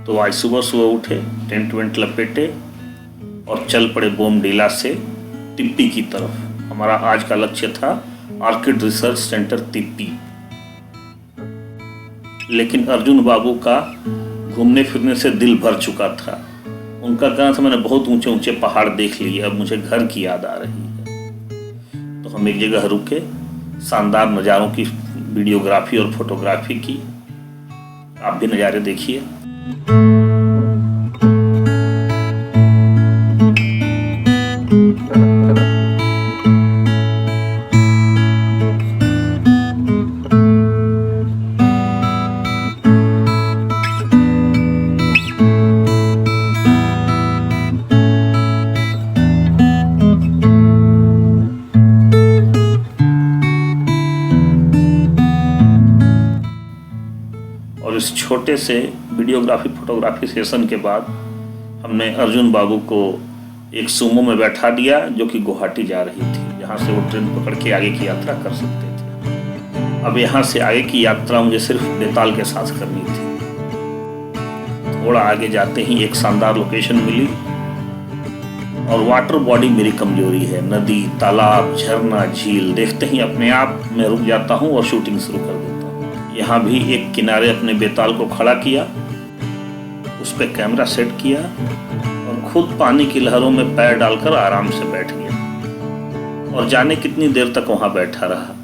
तो आज सुबह सुबह उठे, टेंट वेंट लपेटे और चल पड़े बोमडीला से तिप्पी की तरफ। हमारा आज का लक्ष्य था ऑर्किड रिसर्च सेंटर तिप्पी। लेकिन अर्जुन बाबू का घूमने फिरने से दिल भर चुका था। उनका कहना था मैंने बहुत ऊंचे ऊंचे पहाड़ देख लिए, अब मुझे घर की याद आ रही है। तो हम एक जगह रुके, शानदार नज़ारों की वीडियोग्राफी और फोटोग्राफी की। आप भी नज़ारे देखिए। और इस छोटे से वीडियोग्राफी फोटोग्राफी सेशन के बाद हमने अर्जुन बाबू को एक सूमो में बैठा दिया जो कि गुवाहाटी जा रही थी, जहाँ से वो ट्रेन पकड़ के आगे की यात्रा कर सकते थे। अब यहाँ से आगे की यात्रा मुझे सिर्फ बेताल के साथ करनी थी। थोड़ा आगे जाते ही एक शानदार लोकेशन मिली और वाटर बॉडी मेरी कमजोरी है। नदी, तालाब, झरना, झील देखते ही अपने आप मैं रुक जाता हूँ और शूटिंग शुरू कर देता हूँ। यहाँ भी एक किनारे अपने बेताल को खड़ा किया, उस पर कैमरा सेट किया और खुद पानी की लहरों में पैर डालकर आराम से बैठ गया और जाने कितनी देर तक वहाँ बैठा रहा।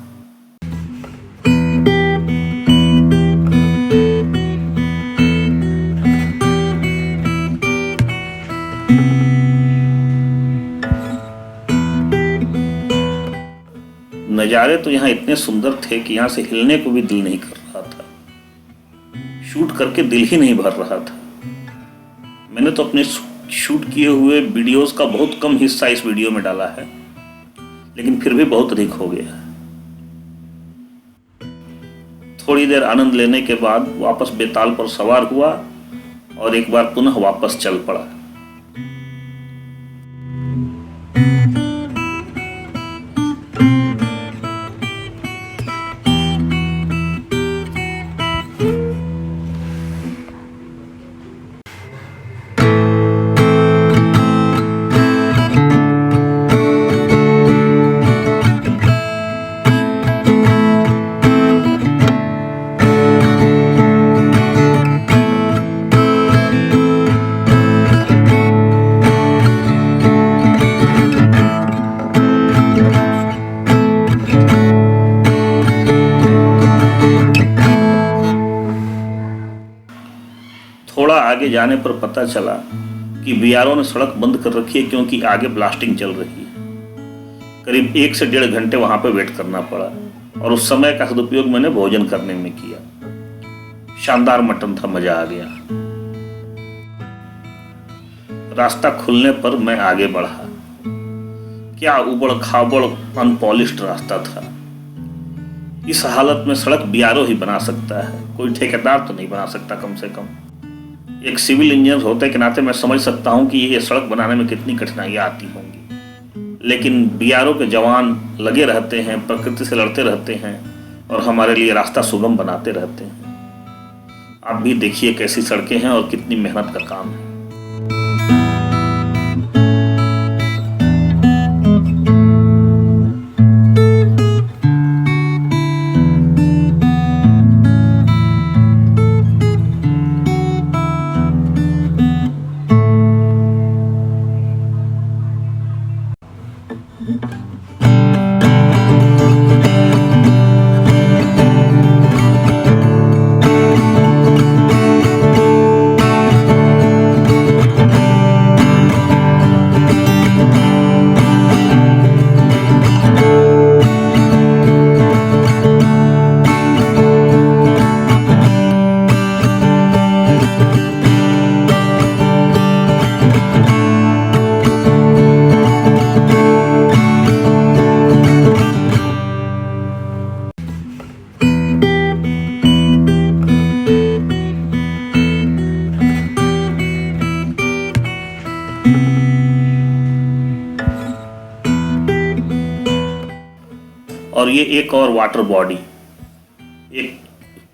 नज़ारे तो यहाँ इतने सुंदर थे कि यहाँ से हिलने को भी दिल नहीं कर रहा था। शूट करके दिल ही नहीं भर रहा था। मैंने तो अपने शूट किए हुए वीडियोस का बहुत कम हिस्सा इस वीडियो में डाला है, लेकिन फिर भी बहुत अधिक हो गया। थोड़ी देर आनंद लेने के बाद वापस बेताल पर सवार हुआ और एक बार पुनः वापस चल पड़ा। थोड़ा आगे जाने पर पता चला कि बीआरओ ने सड़क बंद कर रखी है क्योंकि आगे ब्लास्टिंग चल रही है। करीब 1 से 1.5 घंटे वहां पर वेट करना पड़ा और उस समय का सदुपयोग मैंने भोजन करने में किया। शानदार मटन था, मजा आ गया। रास्ता खुलने पर मैं आगे बढ़ा। क्या उबड़ खाबड़ अनपॉलिश्ड रास्ता था। इस हालत में सड़क बीआरओ ही बना सकता है, कोई ठेकेदार तो नहीं बना सकता। कम से कम एक सिविल इंजीनियर होने के नाते मैं समझ सकता हूँ कि ये सड़क बनाने में कितनी कठिनाइयाँ आती होंगी, लेकिन बीआरओ के जवान लगे रहते हैं, प्रकृति से लड़ते रहते हैं और हमारे लिए रास्ता सुगम बनाते रहते हैं। आप भी देखिए कैसी सड़कें हैं और कितनी मेहनत का काम है। और ये एक और वाटर बॉडी, एक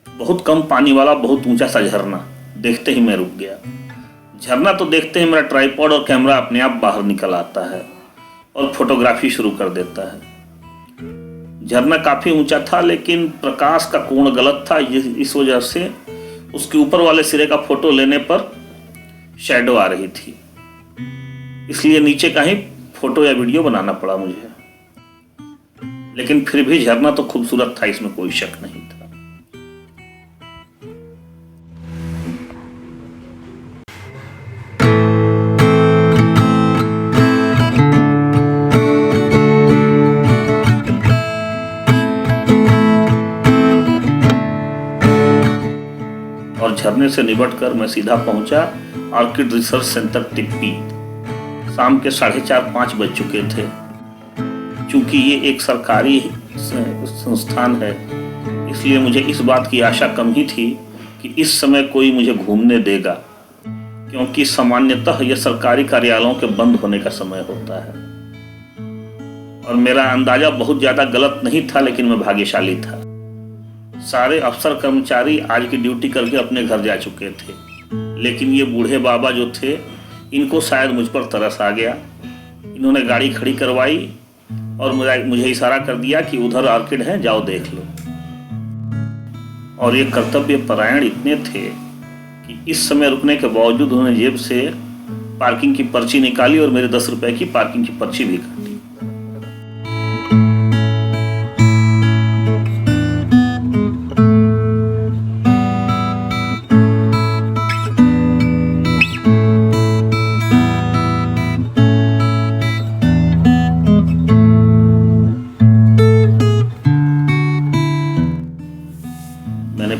बहुत कम पानी वाला बहुत ऊंचा सा झरना देखते ही मैं रुक गया। झरना तो देखते ही मेरा ट्राइपॉड और कैमरा अपने आप बाहर निकल आता है और फोटोग्राफी शुरू कर देता है। झरना काफ़ी ऊंचा था, लेकिन प्रकाश का कोण गलत था। इस वजह से उसके ऊपर वाले सिरे का फोटो लेने पर शैडो आ रही थी, इसलिए नीचे का ही फोटो या वीडियो बनाना पड़ा मुझे। लेकिन फिर भी झरना तो खूबसूरत था, इसमें कोई शक नहीं था। और झरने से निबटकर मैं सीधा पहुंचा ऑर्किड रिसर्च सेंटर टिप्पी। शाम के 4:30-5 बज चुके थे। चूंकि ये एक सरकारी संस्थान है, इसलिए मुझे इस बात की आशा कम ही थी कि इस समय कोई मुझे घूमने देगा, क्योंकि सामान्यतः यह सरकारी कार्यालयों के बंद होने का समय होता है। और मेरा अंदाजा बहुत ज़्यादा गलत नहीं था, लेकिन मैं भाग्यशाली था। सारे अफसर कर्मचारी आज की ड्यूटी करके अपने घर जा चुके थे, लेकिन ये बूढ़े बाबा जो थे, इनको शायद मुझ पर तरस आ गया। इन्होंने गाड़ी खड़ी करवाई और मुझे इशारा कर दिया कि उधर ऑर्किड है, जाओ देख लो। और ये कर्तव्य परायण इतने थे कि इस समय रुकने के बावजूद उन्होंने जेब से पार्किंग की पर्ची निकाली और मेरे 10 रुपए की पार्किंग की पर्ची भी काटी।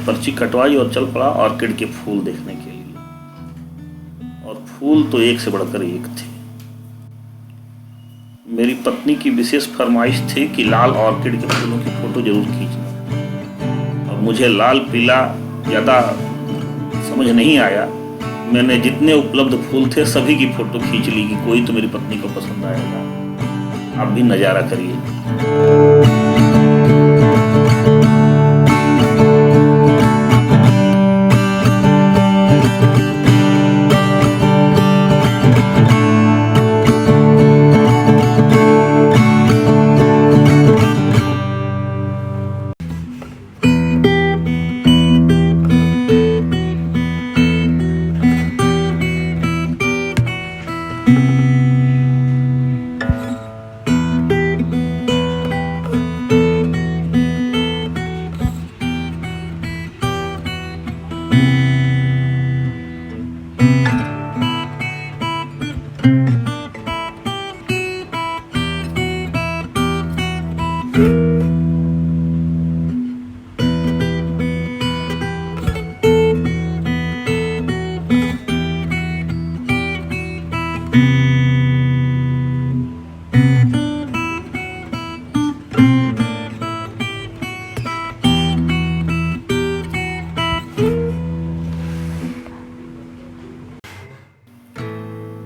पर्ची कटवाई और चल पड़ा ऑर्किड के फूल देखने के लिए। और फूल तो एक से बढ़कर एक थे। मेरी पत्नी की विशेष फरमाइश थी कि लाल ऑर्किड के फूलों की फोटो जरूर खींचना। अब मुझे लाल पीला ज़्यादा समझ नहीं आया। मैंने जितने उपलब्ध फूल थे सभी की फोटो खींच ली कि कोई तो मेरी पत्नी को पसंद आएगा। आप भी नज़ारा करिए।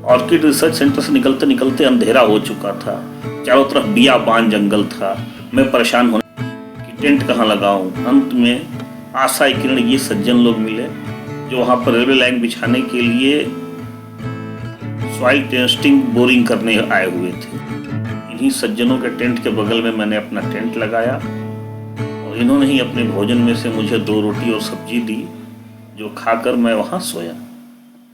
ऑर्किड रिसर्च सेंटर से निकलते निकलते अंधेरा हो चुका था। चारों तरफ बियाबान जंगल था। मैं परेशान होने कि टेंट कहाँ लगाऊं। अंत में आशा किरण ये सज्जन लोग मिले जो वहाँ पर रेलवे लाइन बिछाने के लिए सॉइल टेस्टिंग बोरिंग करने आए हुए थे। इन्हीं सज्जनों के टेंट के बगल में मैंने अपना टेंट लगाया और इन्होंने ही अपने भोजन में से मुझे 2 रोटी और सब्जी दी, जो खाकर मैं वहाँ सोया।